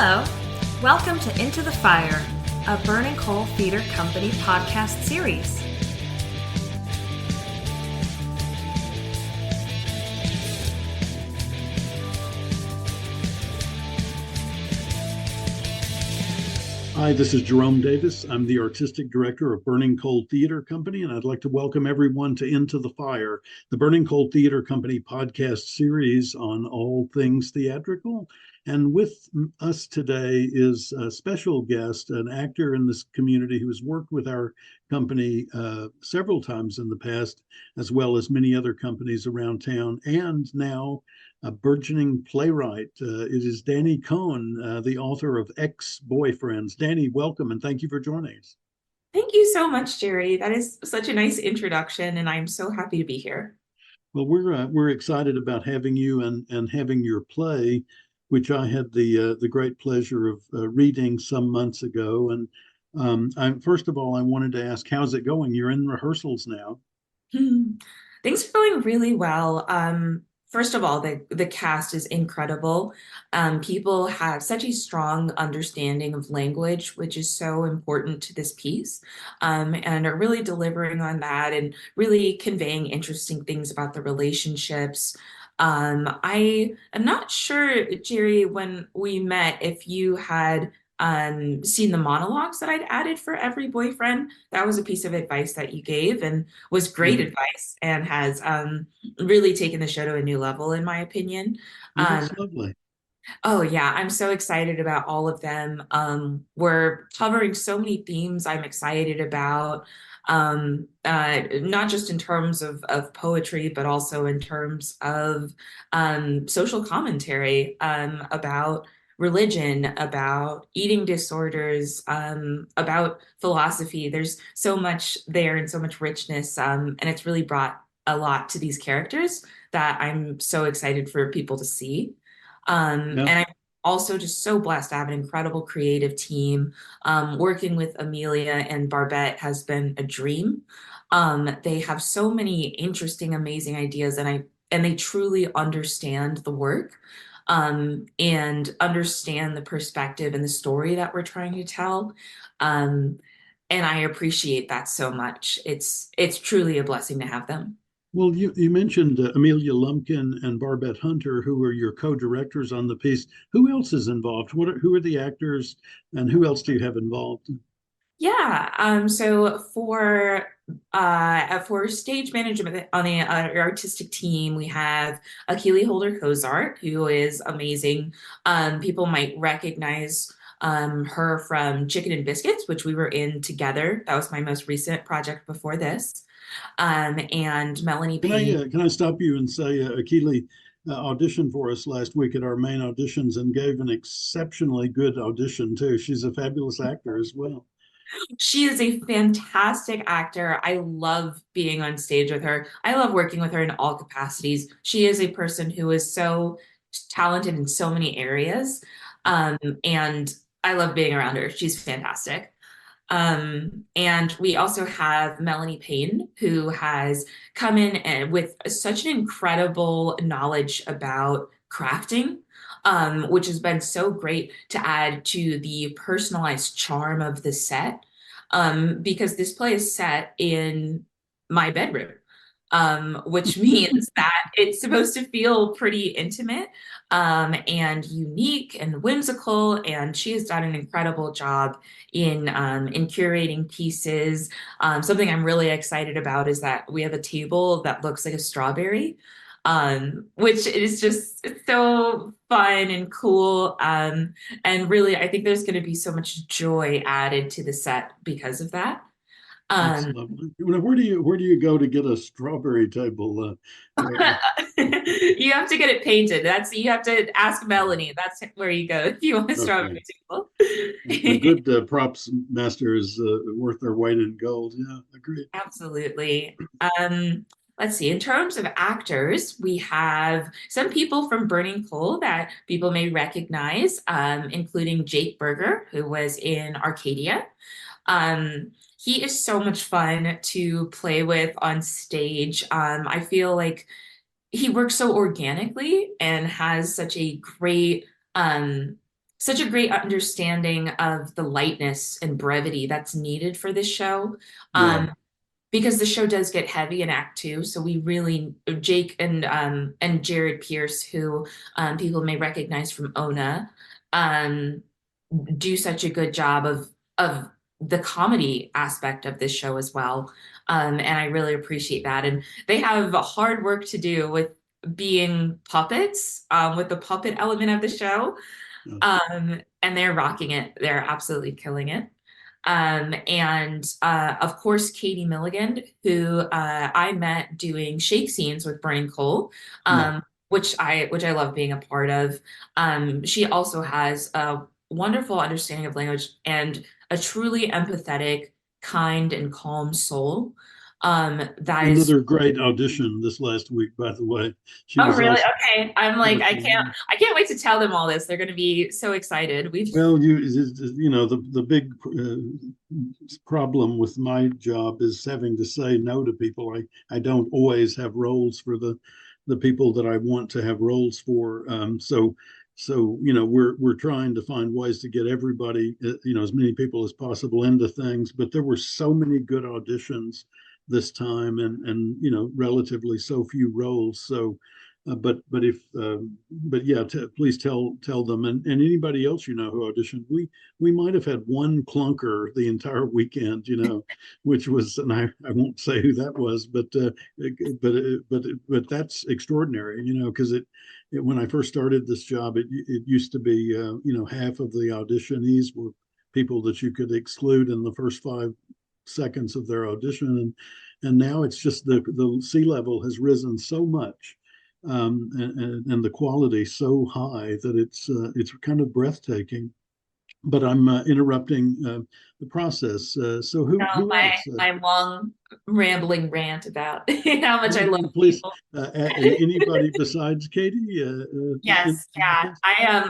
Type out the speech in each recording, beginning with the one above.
Hello, welcome to Into the Fire, a Burning Coal Theater Company podcast series. Hi, this is Jerome Davis. I'm the artistic director of Burning Coal Theater Company, and I'd like to welcome everyone to Into the Fire, the Burning Coal Theater Company podcast series on all things theatrical. And with us today is a special guest, an actor in this community who has worked with our company several times in the past, as well as many other companies around town, and now a burgeoning playwright. It is Dani Coan, the author of Ex-Boyfriends. Dani, welcome and thank you for joining us. Thank you so much, Jerry. That is such a nice introduction, and I'm so happy to be here. Well, we're excited about having you and having your play, which I had the great pleasure of reading some months ago. And first of all, I wanted to ask, how's it going? You're in rehearsals now. Things are going really well. First of all, the cast is incredible. People have such a strong understanding of language, which is so important to this piece, and are really delivering on that and really conveying interesting things about the relationships. I am not sure, Jerry, when we met, if you had seen the monologues that I'd added for every boyfriend. That was a piece of advice that you gave and was great advice and has really taken the show to a new level, in my opinion. Well, that's lovely. Oh yeah, I'm so excited about all of them. We're covering so many themes I'm excited about, not just in terms of poetry, but also in terms of social commentary about religion, about eating disorders, about philosophy. There's so much there and so much richness, and it's really brought a lot to these characters that I'm so excited for people to see. Yeah. And I'm also just so blessed to have an incredible creative team. Working with Amelia and Barbette has been a dream. They have so many interesting, amazing ideas, and they truly understand the work, and understand the perspective and the story that we're trying to tell. And I appreciate that so much. It's truly a blessing to have them. Well, you mentioned Amelia Lumpkin and Barbette Hunter, who are your co-directors on the piece. Who else is involved? Who are the actors, and who else do you have involved? Yeah. So for stage management on the artistic team, we have Akili Holder Cozart, who is amazing. People might recognize her from Chicken and Biscuits, which we were in together. That was my most recent project before this. And Melanie Payne. Can I stop you and say Akili auditioned for us last week at our main auditions and gave an exceptionally good audition too. She's a fabulous actor as well. She is a fantastic actor. I love being on stage with her. I love working with her in all capacities. She is a person who is so talented in so many areas. And I love being around her. She's fantastic. And we also have Melanie Payne, who has come in and with such an incredible knowledge about crafting, which has been so great to add to the personalized charm of the set, because this play is set in my bedroom, which means that it's supposed to feel pretty intimate, and unique and whimsical. And she has done an incredible job in curating pieces. Something I'm really excited about is that we have a table that looks like a strawberry, which is just it's so fun and cool. And really, I think there's going to be so much joy added to the set because of that. That's lovely. Where do you go to get a strawberry table? You have to get it painted. You have to ask Melanie. That's where you go if you want a strawberry table. A good props master is worth their weight in gold. Yeah, agreed. Absolutely. Let's see. In terms of actors, we have some people from Burning Coal that people may recognize, including Jake Berger, who was in Arcadia. He is so much fun to play with on stage. I feel like he works so organically and has such a great such a great understanding of the lightness and brevity that's needed for this show. Yeah. Because the show does get heavy in Act Two, so we really Jake and Jared Pierce, who people may recognize from Ona, um, do such a good job of the comedy aspect of this show as well. And I really appreciate that. And they have hard work to do with being puppets, with the puppet element of the show. Yeah. And they're rocking it. They're absolutely killing it. And of course, Katie Milligan, who I met doing shake scenes with Burning Coal, Yeah. which I love being a part of. She also has a wonderful understanding of language and a truly empathetic, kind, and calm soul. That is Another great audition this last week, by the way. She Oh, was really? also Okay. I'm like, I can't working. I can't wait to tell them all this. They're going to be so excited. We've Well, you know, the big problem with my job is having to say no to people. I don't always have roles for the people that I want to have roles for. So you know, we're trying to find ways to get everybody, you know, as many people as possible into things. But there were so many good auditions this time, and you know, relatively so few roles. So but if but yeah, please tell them, and anybody else you know who auditioned. We might have had one clunker the entire weekend, you know, which was, and I won't say who that was, but that's extraordinary, you know, because it when I first started this job, it used to be you know, half of the auditionees were people that you could exclude in the first 5 seconds of their audition, and now it's just the sea level has risen so much, and the quality so high that it's kind of breathtaking. But I'm interrupting the process. So now who my else? my long rambling rant about how much I love Please, people. anybody besides Katie Yes, in the yeah. cast?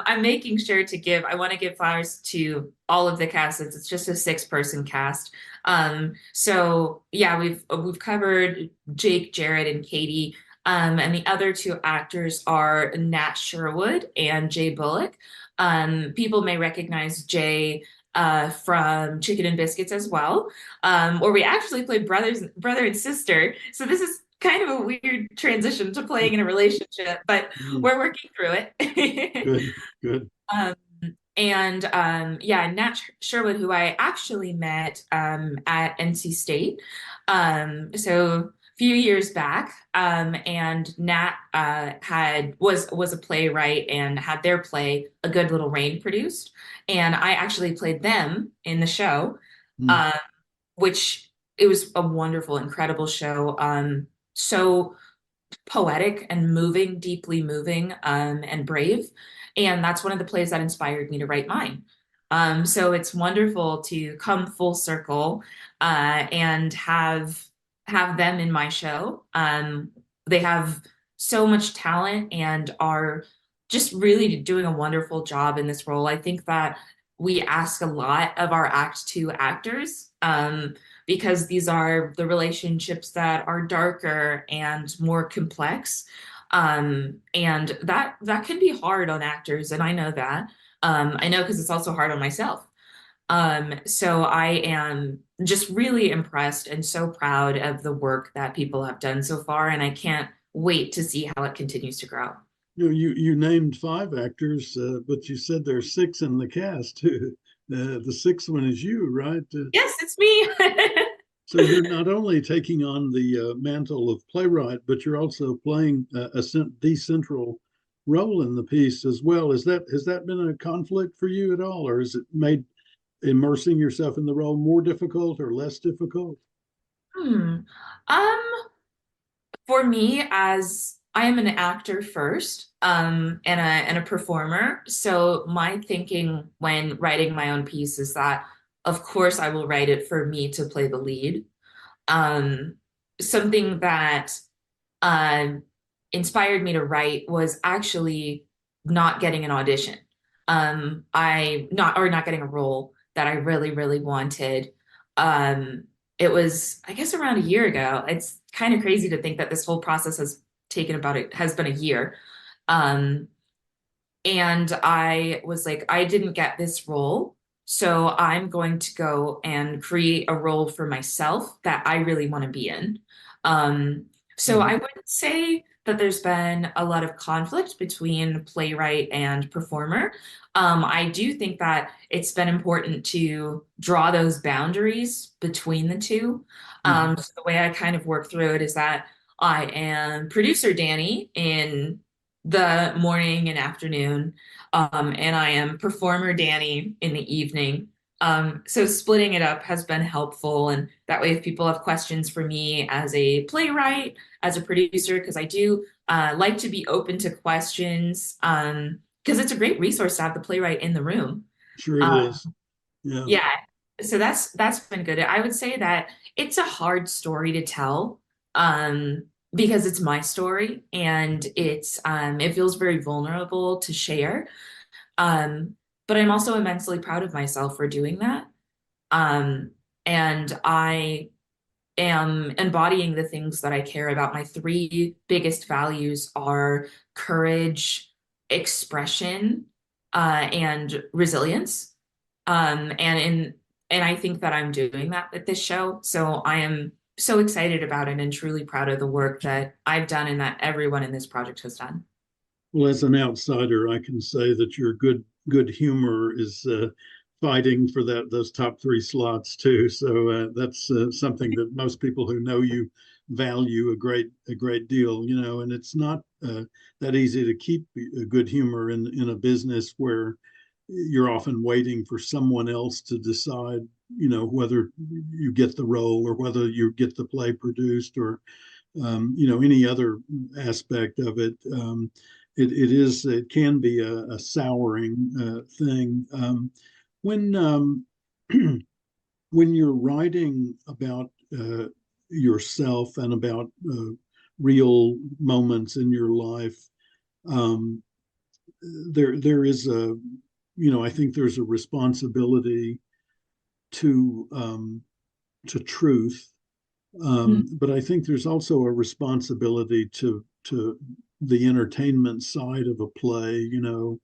I'm making sure to I want to give flowers to all of the cast. It's just a six-person cast. So yeah, we've covered Jake, Jared, and Katie. And the other two actors are Nat Sherwood and Jay Bullock. People may recognize Jay from Chicken and Biscuits as well, where we actually played brother and sister. So this is kind of a weird transition to playing in a relationship, but Mm, we're working through it. good, good. um, and yeah, Nat Sherwood, who I actually met at NC State, so a few years back, and Nat was a playwright and had their play A Good Little Rain produced, and I actually played them in the show, Mm. um, which it was a wonderful, incredible show. So poetic and moving, deeply moving, and brave. And that's one of the plays that inspired me to write mine. So it's wonderful to come full circle and have them in my show. They have so much talent and are just really doing a wonderful job in this role. I think that we ask a lot of our Act Two actors. Because these are the relationships that are darker and more complex. And that can be hard on actors, and I know that. I know because it's also hard on myself. So I am just really impressed and so proud of the work that people have done so far, and I can't wait to see how it continues to grow. You named 5 actors, but you said there's 6 in the cast. The sixth one is you, right? Yes, it's me. So you're not only taking on the mantle of playwright, but you're also playing the central role in the piece as well. Has that been a conflict for you at all, or has it made immersing yourself in the role more difficult or less difficult? Hmm. Um, for me, as I am an actor first, and a performer, so my thinking when writing my own piece is that, of course, I will write it for me to play the lead. Um, Something that um, inspired me to write was actually not getting an audition. I not or not getting a role that I really, really wanted. Um, it was, I guess, around a year ago. It's kind of crazy to think that this whole process has been a year. Um, And I was like, I didn't get this role, so I'm going to go and create a role for myself that I really want to be in. Um, so I Mhm. wouldn't say that there's been a lot of conflict between playwright and performer. I do think that it's been important to draw those boundaries between the two. Mhm. So the way I kind of work through it is that I am producer Dani in the morning and afternoon, and I am performer Dani in the evening. So splitting it up has been helpful, and that way, if people have questions for me as a playwright, as a producer, because I do like to be open to questions, because it's a great resource to have the playwright in the room. Sure it Uh, is. Yeah. yeah, so that's been good. I would say that it's a hard story to tell, because it's my story and it feels very vulnerable to share. Um, but I'm also immensely proud of myself for doing that. Um, and I am embodying the things that I care about. My three biggest values are courage, expression, and resilience. And I think that I'm doing that with this show. So I am so excited about it and truly proud of the work that I've done and that everyone in this project has done. Well, as an outsider, I can say that your good humor is fighting for those top three slots too. So that's something that most people who know you value a great deal. You know, and it's not that easy to keep a good humor in a business where you're often waiting for someone else to decide. You know, whether you get the role or whether you get the play produced or you know, any other aspect of it. It can be a souring thing. When when you're writing about yourself and about real moments in your life, um, there is a, you know, I think there's a responsibility to truth. But I think there's also a responsibility to the entertainment side of a play. You know,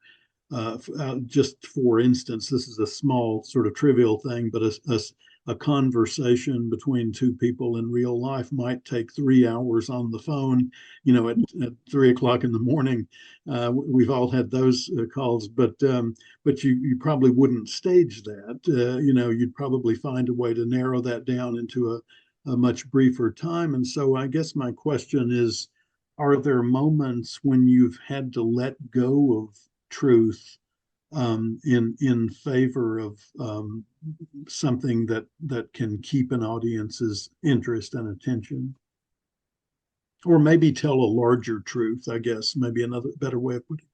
just for instance, this is a small sort of trivial thing, but a conversation between two people in real life might take 3 hours on the phone. You know, at 3 o'clock in the morning, we've all had those calls, but you probably wouldn't stage that. You know, you'd probably find a way to narrow that down into a much briefer time. And so, I guess my question is, are there moments when you've had to let go of truth in favor of something that can keep an audience's interest and attention, or maybe tell a larger truth? I guess maybe another better way of putting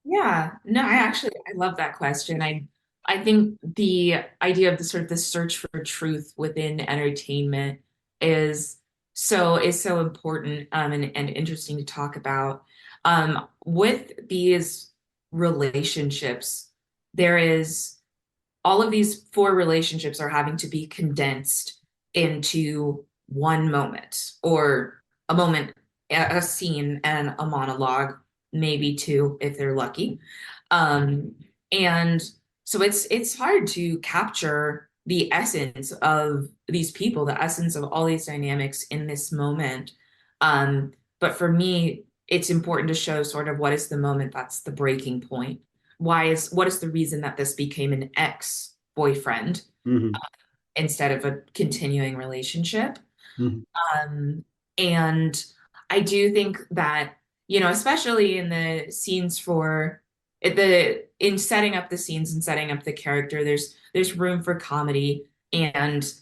Yeah, no, I love that question. I think the idea of the sort of the search for truth within entertainment is so important, and interesting to talk about. With these relationships, there is all of these four relationships are having to be condensed into one moment, or a moment, a scene and a monologue, maybe two if they're lucky. Um, and so it's hard to capture the essence of these people, the essence of all these dynamics in this moment. But for me, it's important to show sort of what is the moment that's the breaking point. What is the reason that this became an ex-boyfriend it. Mm-hmm. instead of a continuing relationship? Mm-hmm. Um, and I do think that, especially in the scenes in setting up the scenes and setting up the character, there's room for comedy. And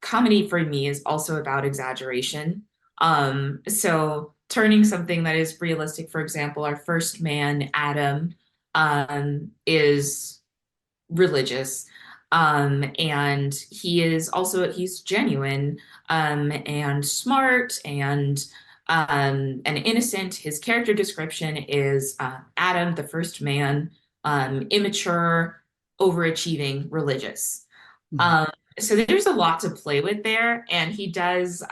comedy for me is also about exaggeration. So turning something that is realistic, for example, our first man, Adam, is religious. And he's genuine, and smart, and innocent. His character description is Adam, the first man, immature, overachieving, religious. Mm-hmm. Um, so there's a lot to play with there, and he does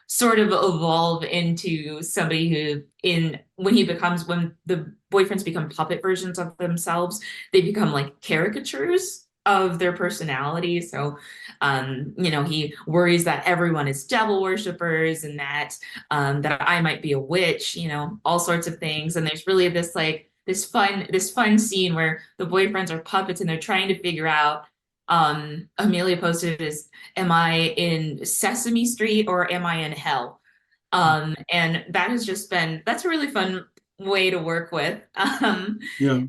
sort of evolve into somebody who when the boyfriends become puppet versions of themselves, they become like caricatures of their personality. So he worries that everyone is devil worshippers and that I might be a witch, all sorts of things. And there's really this fun scene where the boyfriends are puppets and they're trying to figure out, Amelia posted is, am I in Sesame Street or am I in hell? And that's a really fun way to work with. Yeah.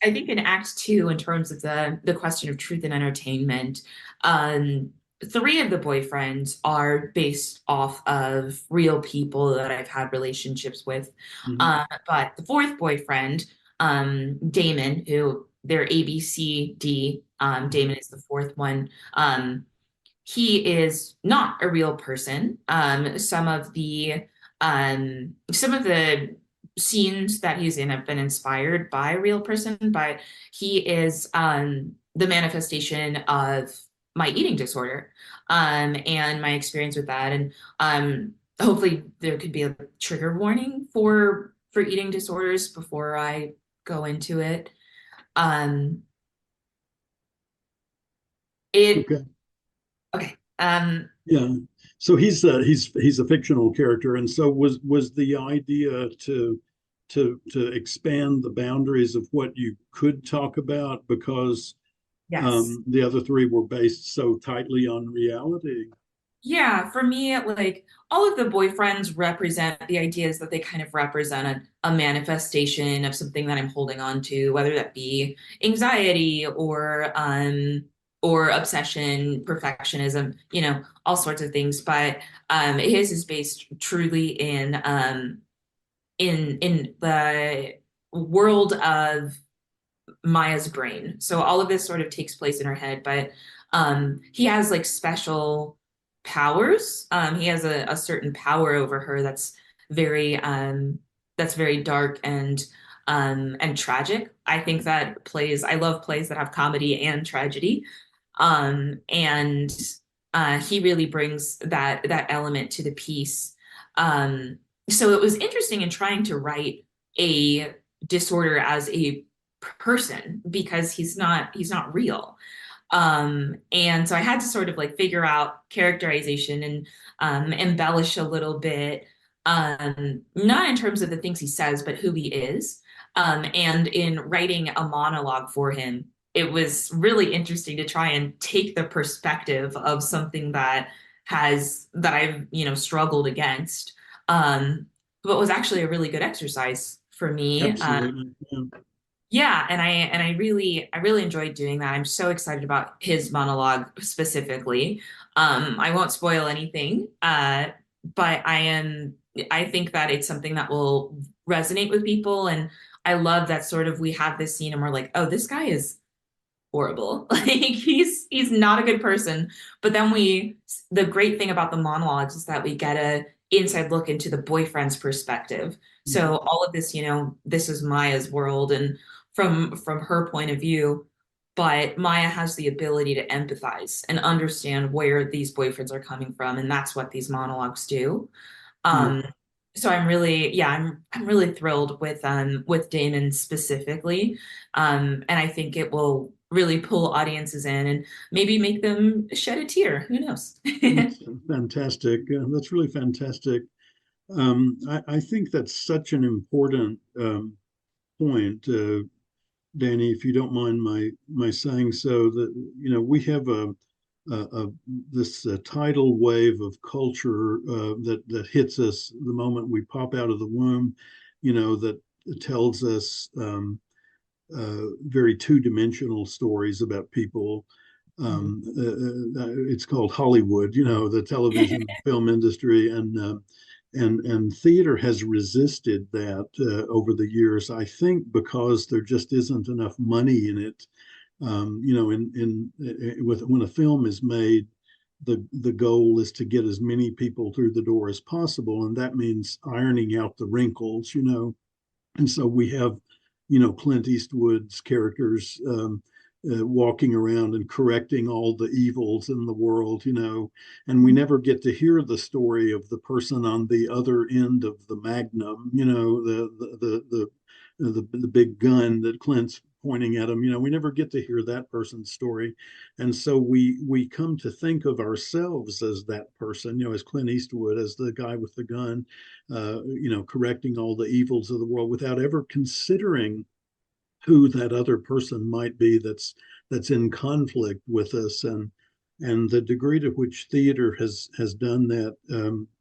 I think in Act Two, in terms of the question of truth and entertainment, um, three of the boyfriends are based off of real people that I've had relationships with. Mhm. But the fourth boyfriend, Damon, who they're A, B, C, D, Damon is the fourth one. He is not a real person. Some of the scenes that he's in have been inspired by a real person, but he is the manifestation of my eating disorder, and my experience with that. And hopefully there could be a trigger warning for eating disorders before I go into it. Um, it Okay. okay. Yeah. So he's a fictional character, and so was the idea to expand the boundaries of what you could talk about because Yes. the other three were based so tightly on reality. Yeah, for me, like all of the boyfriends represent the ideas that they kind of represent a manifestation of something that I'm holding on to, whether that be anxiety or obsession, perfectionism, all sorts of things. But his is based truly in the world of Maya's brain. So all of this sort of takes place in her head, but he has like special powers. He has a certain power over her very that's very dark and tragic. I think that I love plays that have comedy and tragedy. And he really brings that element to the piece. So it was interesting in trying to write a disorder as a person because he's not real. And so I had to sort of like figure out characterization and embellish a little bit, not in terms of the things he says, but who he is. And in writing a monologue for him, it was really interesting to try and take the perspective of something that I've struggled against, but was actually a really good exercise for me. Absolutely. Yeah. Yeah, and I really enjoyed doing that. I'm so excited about his monologue specifically. I won't spoil anything, but I think that it's something that will resonate with people. And I love that sort of we have this scene and we're like, oh, this guy is horrible. Like he's not a good person. But then the great thing about the monologues is that we get a inside look into the boyfriend's perspective. Mhm. So all of this, this is Maya's world and from her point of view, but Maya has the ability to empathize and understand where these boyfriends are coming from, and that's what these monologues do. Yeah. Um, so I'm really thrilled with Damon specifically. And I think it will really pull audiences in and maybe make them shed a tear. Who knows? That's fantastic. That's really fantastic. I think that's such an important point, Danny, if you don't mind my saying so. That we have a this tidal wave of culture that hits us the moment we pop out of the womb. That tells us very two-dimensional stories about people. It's called Hollywood, the television film industry, and theater has resisted that over the years. I think because there just isn't enough money in it. When a film is made, the goal is to get as many people through the door as possible, and that means ironing out the wrinkles. And so we have Clint Eastwood's characters walking around and correcting all the evils in the world, and we never get to hear the story of the person on the other end of the magnum, the big gun that Clint's pointing at him. We never get to hear that person's story, and so we come to think of ourselves as that person, as Clint Eastwood, as the guy with the gun, correcting all the evils of the world without ever considering who that other person might be that's in conflict with us, and the degree to which theater has done that,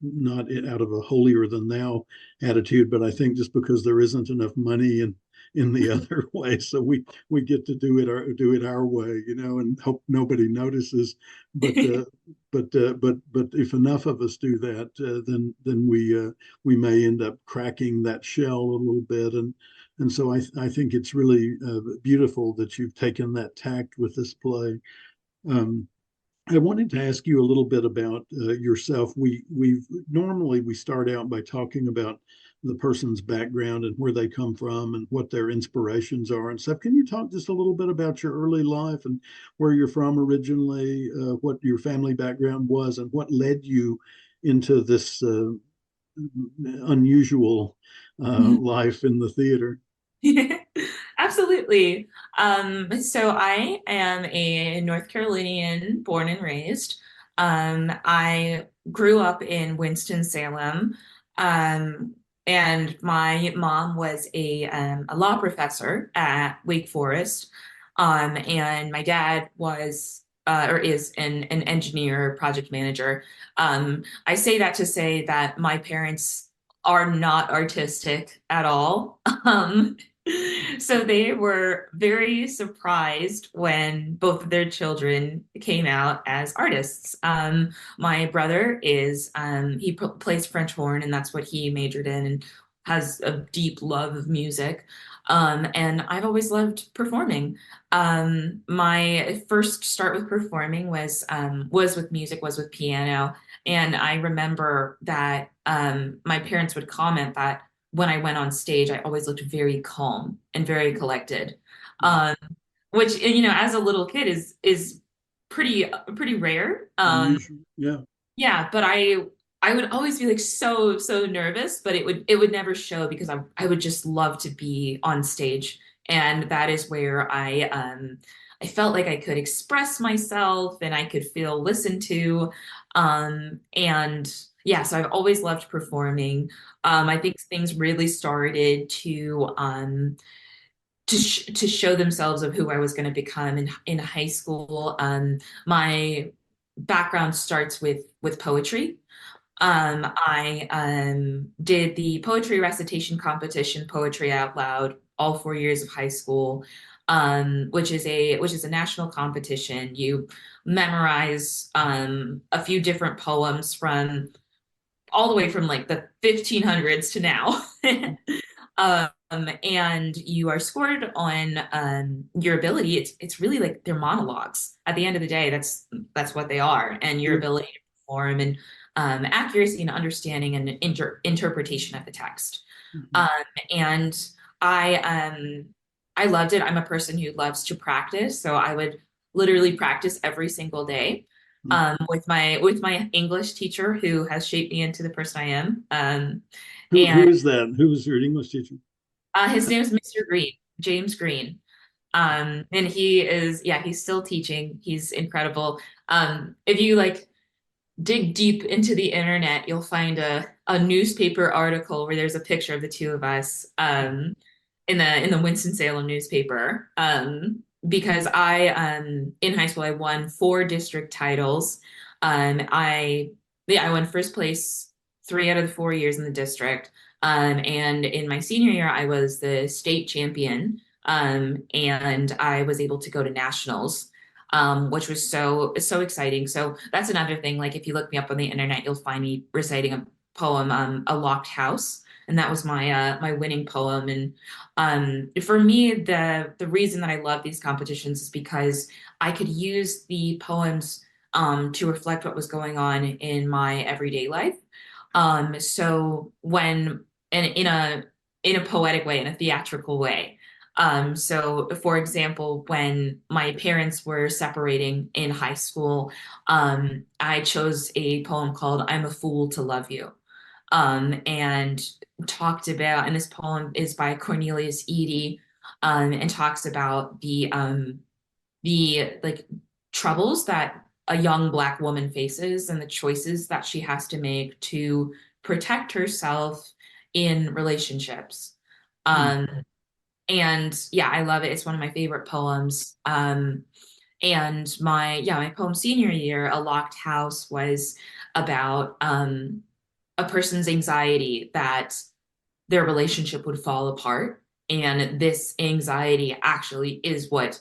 not out of a holier than thou attitude, but I think just because there isn't enough money in the other way, so we get to do it our way, and hope nobody notices. But but if enough of us do that, then we may end up cracking that shell a little bit, and so I think it's really beautiful that you've taken that tact with this play. Um, I wanted to ask you a little bit about yourself. We normally start out by talking about the person's background and where they come from and what their inspirations are and stuff. Can you talk just a little bit about your early life and where you're from originally, what your family background was, and what led you into this unusual life in the theater? Absolutely. So I am a North Carolinian born and raised. I grew up in Winston-Salem, and my mom was a law professor at Wake Forest, and my dad was or is an engineer, project manager. I say that to say that my parents are not artistic at all. So they were very surprised when both of their children came out as artists. My brother he plays French horn, and that's what he majored in, and has a deep love of music. And I've always loved performing. My first start with performing was with music, was with piano. And I remember that my parents would comment that when I went on stage, I always looked very calm and very collected, um, which as a little kid is pretty rare. Unusual, yeah. Yeah, but I would always be like so nervous, but it would never show because I would just love to be on stage, and that is where I felt like I could express myself and I could feel listened to, and yeah, so I've always loved performing. I think things really started to show themselves of who I was going to become in high school. My background starts with poetry. I did the poetry recitation competition, Poetry Out Loud, all 4 years of high school, which is a national competition. You memorize a few different poems from all the way from like the 1500s to now. And you are scored on your ability. It's really like they're monologues. At the end of the day, that's what they are, and your ability to perform and accuracy and understanding and interpretation of the text. Mm-hmm. And I loved it. I'm a person who loves to practice, so I would literally practice every single day with my English teacher who has shaped me into the person I am. Who And is that? Who was your English teacher? his name is Mr. Green, James Green. And he's still teaching. He's incredible. If you like dig deep into the internet, you'll find a newspaper article where there's a picture of the two of us in the Winston-Salem newspaper. Because in high school I won 4 district titles. I won first place 3 out of the 4 years in the district. And in my senior year, I was the state champion. And I was able to go to nationals, which was so exciting. So that's another thing. Like if you look me up on the internet, you'll find me reciting a poem, "A Locked House," and that was my winning poem. And for me, the reason that I love these competitions is because I could use the poems to reflect what was going on in my everyday life. So when in a poetic way, in a theatrical way. So for example, when my parents were separating in high school, I chose a poem called I'm a Fool to Love You. And talked about, and this poem is by Cornelius Eady, and talks about the like troubles that a young Black woman faces and the choices that she has to make to protect herself in relationships. Mm. Um, and yeah, I love it. It's one of my favorite poems. And my poem senior year, A Locked House, was about a person's anxiety that their relationship would fall apart. And this anxiety actually is what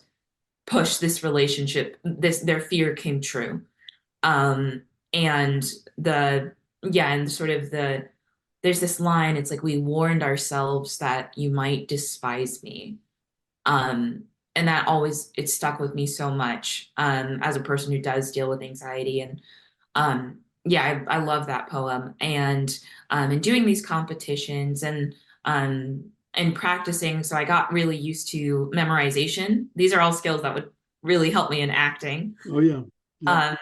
pushed this relationship, their fear came true. Um, and the yeah, and sort of there's this line, it's like we warned ourselves that you might despise me. Um, and that always it stuck with me so much as a person who does deal with anxiety. And yeah, I love that poem. And doing these competitions and practicing, so I got really used to memorization. These are all skills that would really help me in acting. Oh yeah. Yeah. Um,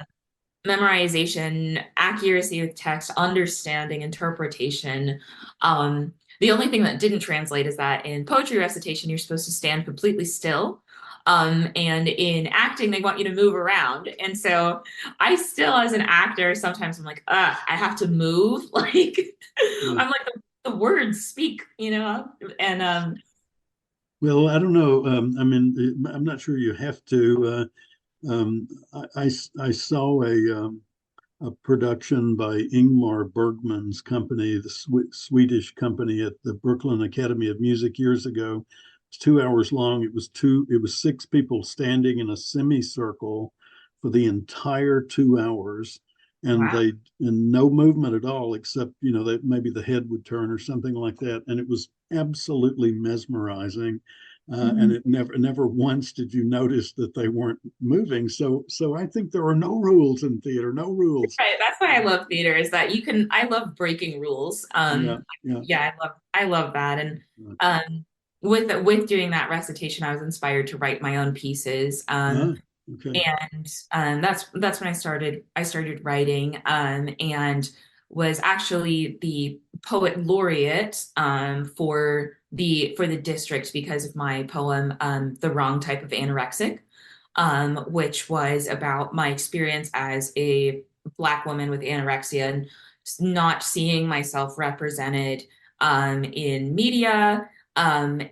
Memorization, accuracy with text, understanding, interpretation. The only thing that didn't translate is that in poetry recitation, you're supposed to stand completely still. And in acting, they want you to move around. And so I still, as an actor, sometimes I'm like, I have to move. Like, Yeah. I'm like, the words speak, you know? And Well, I don't know. I mean, I'm not sure you have to. I saw a production by Ingmar Bergman's company, the Swedish company, at the Brooklyn Academy of Music years ago. It's 2 hours long. It was six people standing in a semicircle for the entire 2 hours, and wow. they and no movement at all, except that maybe the head would turn or something like that, and it was absolutely mesmerizing. And Mhm. it never once did you notice that they weren't moving. So I think there are no rules in theater, no rules. Right. That's why I love theater is that I love breaking rules. Yeah, yeah. Yeah, I love that. And um with doing that recitation, I was inspired to write my own pieces. Ah, okay. And that's when I started writing, and was actually the poet laureate for the district because of my poem, The Wrong Type of Anorexic, which was about my experience as a Black woman with anorexia and not seeing myself represented in media, and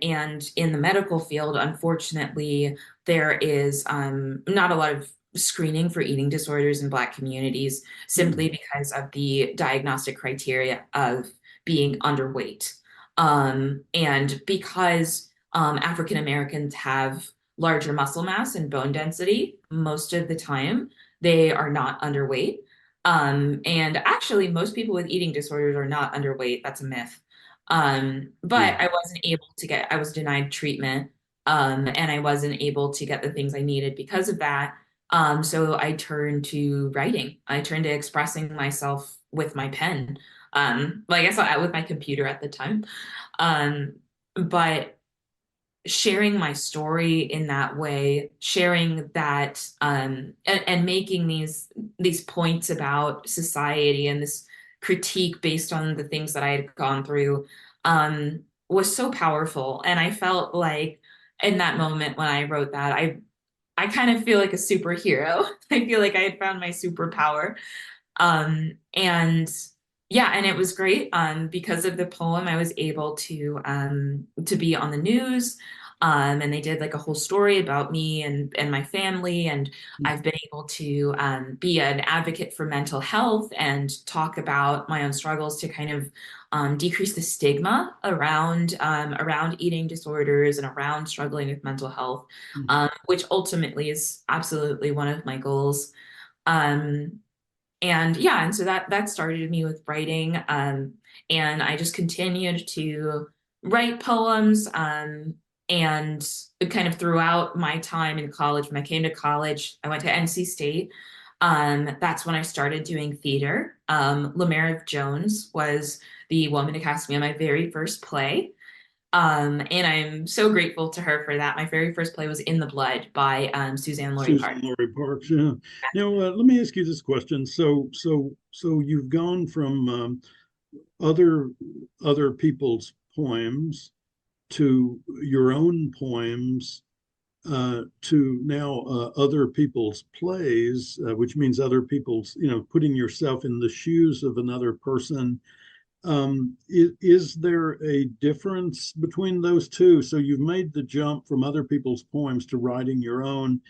in the medical field. Unfortunately, there is not a lot of screening for eating disorders in Black communities Hmm. simply because of the diagnostic criteria of being underweight. And because African Americans have larger muscle mass and bone density most of the time, they are not underweight. And actually, most people with eating disorders are not underweight. That's a myth. Yeah. But I was denied treatment, and I wasn't able to get the things I needed because of that. So I turned to writing. I turned to expressing myself with my pen. Well, I guess with my computer at the time. Um, but sharing my story in that way, sharing that, and making these points about society and this critique based on the things that I had gone through, was so powerful. And I felt like in that moment when I wrote that, I kind of feel like a superhero. I feel like I had found my superpower. And yeah, and it was great. Because of the poem, I was able to be on the news. And they did like a whole story about me and my family. And I've been able to be an advocate for mental health and talk about my own struggles to kind of decrease the stigma around eating disorders and around struggling with mental health, which ultimately is absolutely one of my goals. Um, and yeah, and so that started me with writing, and I just continued to write poems, and kind of throughout my time in college. When I came to college, I went to NC State. That's when I started doing theater. Lamarif Jones was the woman who cast me on my very first play. And I'm so grateful to her for that. My very first play was In the Blood by Suzanne Laurie Susan Park. Laurie Parks. Yeah. Now, let me ask you this question. So you've gone from other other people's poems to your own poems to now other people's plays, which means other people's, putting yourself in the shoes of another person. Is there a difference between those two? So you've made the jump from other people's poems to writing your own,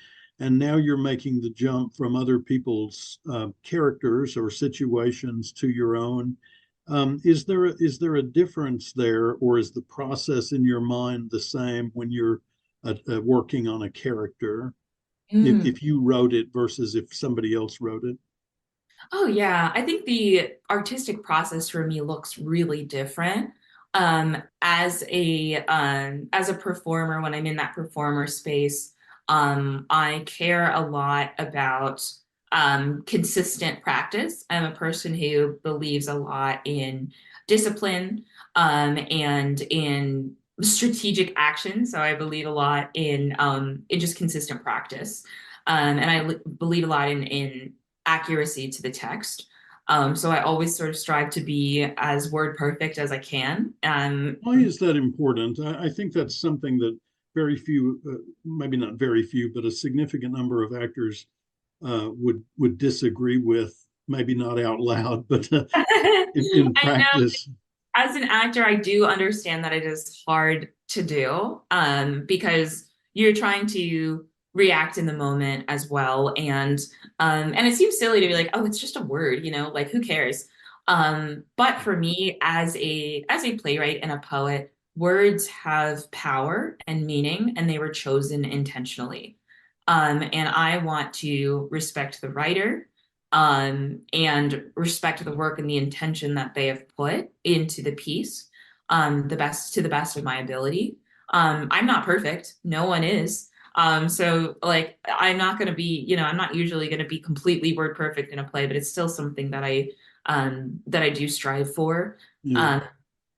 and now you're making the jump from other people's characters or situations to your own. Is there a difference there, or is the process in your mind the same when you're working on a character? Mm. If you wrote it versus if somebody else wrote it? Oh yeah, I think the artistic process for me looks really different. As a performer, when I'm in that performer space, I care a lot about consistent practice. I'm a person who believes a lot in discipline, and in strategic action. So I believe a lot in just consistent practice. And believe a lot in accuracy to the text. So I always sort of strive to be as word perfect as I can. Why is that important? I think that's something that very few, maybe not very few, but a significant number of actors would disagree with. Maybe not out loud, but in I know practice. as an actor, I do understand that it is hard to do, because you're trying to react in the moment as well, and it seems silly to be like, oh, it's just a word, like who cares? But for me, as a playwright and a poet, words have power and meaning, and they were chosen intentionally. And I want to respect the writer, and respect the work and the intention that they have put into the piece, the best of my ability. I'm not perfect. No one is. So like I'm not going to be, I'm not usually going to be completely word perfect in a play, but it's still something that I do strive for, Yeah, um,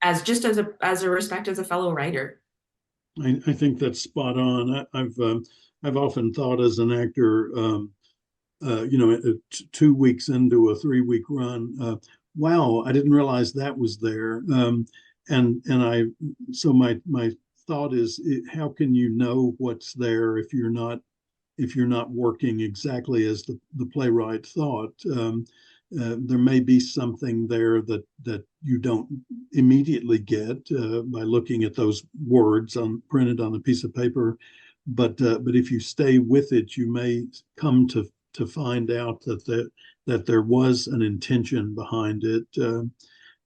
as just as a respect as a fellow writer. I think that's spot on. I've often thought as an actor, 2 weeks into a 3 week run, wow, I didn't realize that was there. And I so my thought is, how can you know what's there if you're not working exactly as the playwright thought? There may be something there that you don't immediately get by looking at those words printed on a piece of paper, but if you stay with it, you may come to find out that there was an intention behind it.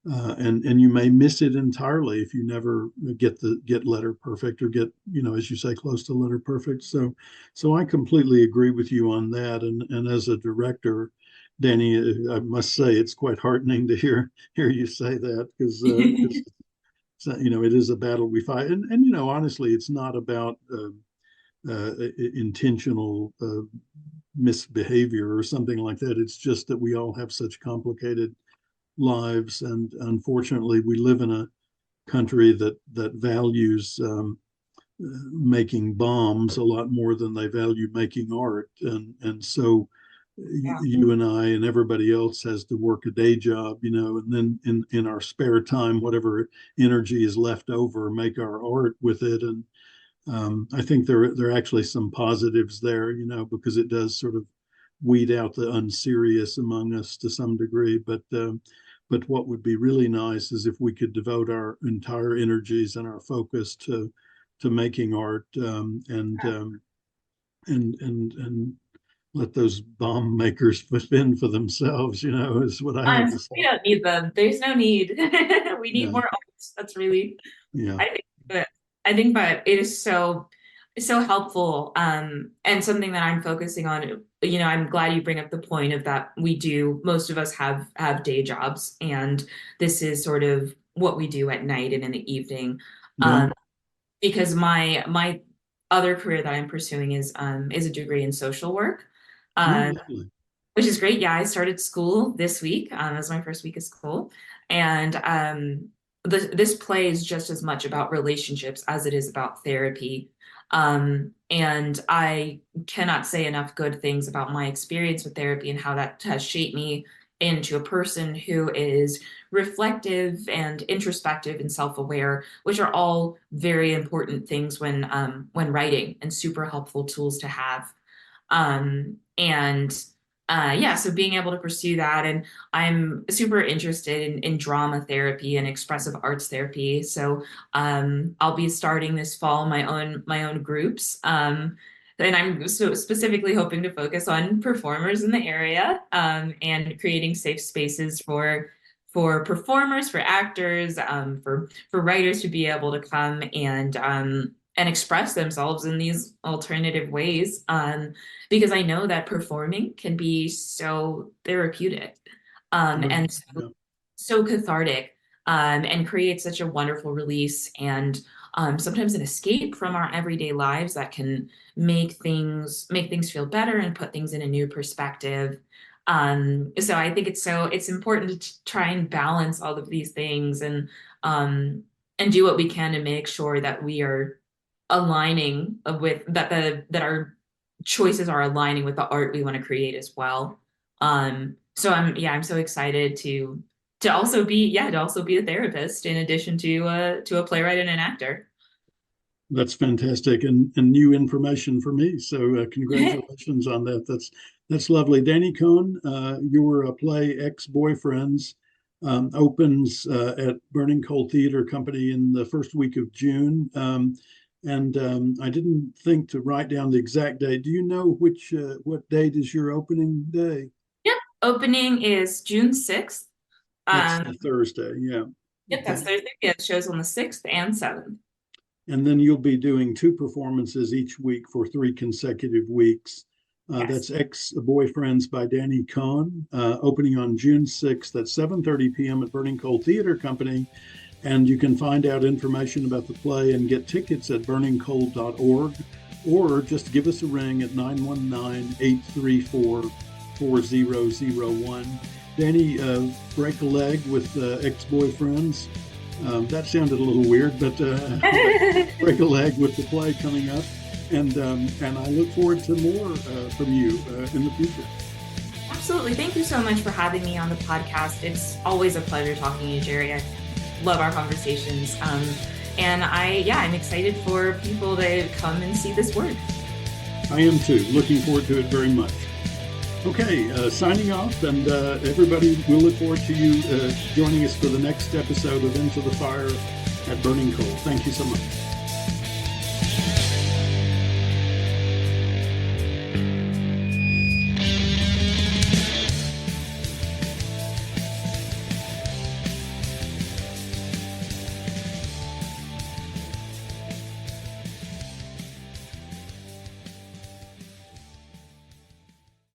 And you may miss it entirely if you never get letter perfect, or get, as you say, close to letter perfect. So I completely agree with you on that. And as a director, Danny, I must say it's quite heartening to hear you say that, because it is a battle we fight. And honestly, it's not about intentional misbehavior or something like that. It's just that we all have such complicated lives, and unfortunately, we live in a country that values making bombs a lot more than they value making art, and so Yeah. you and I and everybody else has to work a day job, and then in our spare time, whatever energy is left over, make our art with it. And I think there are actually some positives there, because it does sort of weed out the unserious among us to some degree. But what would be really nice is if we could devote our entire energies and our focus to making art, and let those bomb makers fend for themselves. Is what I have to say. We don't need them. There's no need. We need Yeah, more arts. That's really, yeah, I think that it is so helpful, and something that I'm focusing on. I'm glad you bring up the point of that most of us have day jobs, and this is sort of what we do at night and in the evening. yeah. Um, because my other career that I'm pursuing is a degree in social work. Oh, Um, lovely. which is great. Yeah, I started school this week. It was my first week of school, and this play is just as much about relationships as it is about therapy. And I cannot say enough good things about my experience with therapy and how that has shaped me into a person who is reflective and introspective and self-aware, which are all very important things when writing and super helpful tools to have. And yeah, so being able to pursue that, and I'm super interested in drama therapy and expressive arts therapy. So I'll be starting this fall my own groups. And I'm so specifically hoping to focus on performers in the area, and creating safe spaces for performers, for actors, for writers to be able to come and express themselves in these alternative ways. Because I know that performing can be so therapeutic, and so cathartic, and create such a wonderful release, and sometimes an escape from our everyday lives that can make things feel better and put things in a new perspective. So I think it's important to try and balance all of these things, and do what we can to make sure that we are aligning with that our choices are aligning with the art we want to create as well. So I'm so excited to also be a therapist in addition to a playwright and an actor. That's fantastic and new information for me. So congratulations on that. That's lovely. Dani Coan, your play Ex-Boyfriends opens at Burning Coal Theater Company in the first week of June. And I didn't think to write down the exact date. Do you know what date is your opening day? Yep, opening is June 6th. That's a Thursday, yeah. Yep, okay. That's Thursday. Yeah, it shows on the 6th and 7th. And then you'll be doing 2 performances each week for 3 consecutive weeks. Yes. That's Ex-Boyfriends by Dani Coan, opening on June 6th at 7:30 p.m. at Burning Coal Theater Company. And you can find out information about the play and get tickets at burningcoal.org, or just give us a ring at 919-834-4001. Dani, break a leg with Ex-Boyfriends. That sounded a little weird, but break a leg with the play coming up. And I look forward to more from you in the future. Absolutely. Thank you so much for having me on the podcast. It's always a pleasure talking to you, Jerry. I love our conversations. And I'm excited for people to come and see this work. I am too. Looking forward to it very much. Okay, signing off, and everybody, we'll look forward to you joining us for the next episode of Into the Fire at Burning Coal. Thank you so much.